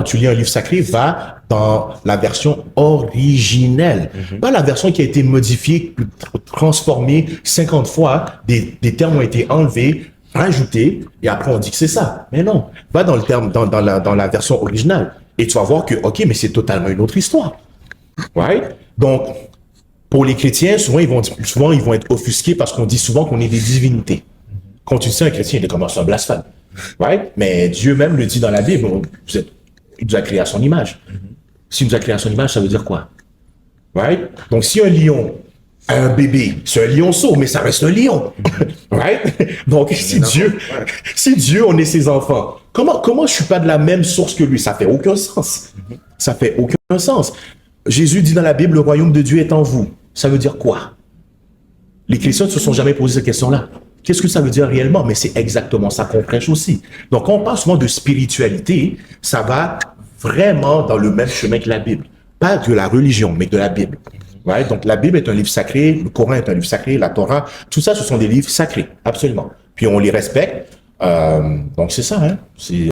tu lis un livre sacré, va dans la version originelle. Pas la version qui a été modifiée, transformée 50 fois, des termes ont été enlevés, rajoutés, et après on dit que c'est ça. Mais non, va dans le terme, dans la version originale. Et tu vas voir que, OK, mais c'est totalement une autre histoire. Right? Donc, pour les chrétiens, souvent ils vont être offusqués parce qu'on dit souvent qu'on est des divinités. Quand tu dis un chrétien, il est comme un blasphème. Right? Mais Dieu même le dit dans la Bible, il nous a créé à son image. S'il nous a créé à son image, ça veut dire quoi? Right? Donc, si un lion a un bébé, c'est un lionceau, mais ça reste un lion. Right? Donc, si Dieu, on est ses enfants, comment je suis pas de la même source que lui? Ça fait aucun sens. Ça fait aucun sens. Jésus dit dans la Bible, le royaume de Dieu est en vous. Ça veut dire quoi? Les chrétiens ne se sont jamais posé cette question-là. Qu'est-ce que ça veut dire réellement? Mais c'est exactement ça qu'on prêche aussi. Donc, quand on parle souvent de spiritualité, ça va vraiment dans le même chemin que la Bible. Pas de la religion, mais de la Bible. Ouais? Donc, la Bible est un livre sacré, le Coran est un livre sacré, la Torah, tout ça, ce sont des livres sacrés, absolument. Puis on les respecte. Donc, c'est ça, hein?